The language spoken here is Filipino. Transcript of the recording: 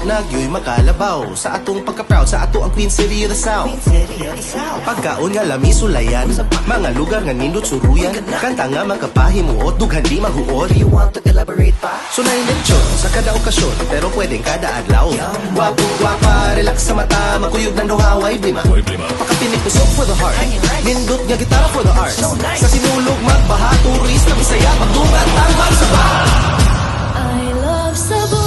Nagyo'y makalabaw sa atong pagka-proud sa ato ang Queen City of the South. Pagkaon nga lami sulayan, mga lugar nga nindot suruyan, kanta nga makapahimuot dughan di mahuot. You want to elaborate pa? Sunay lechon sa kada okasyon, pero pwedeng kada adlaw. Wapo, wapa, relax sa mata, makuyog ng duhaway, blima. Pakapinig pusok for the heart, nindot nga gitara for the arts. Sa sinulog magbaha, turis na Bisaya, magdungan, tambang sa bar. I love Cebu.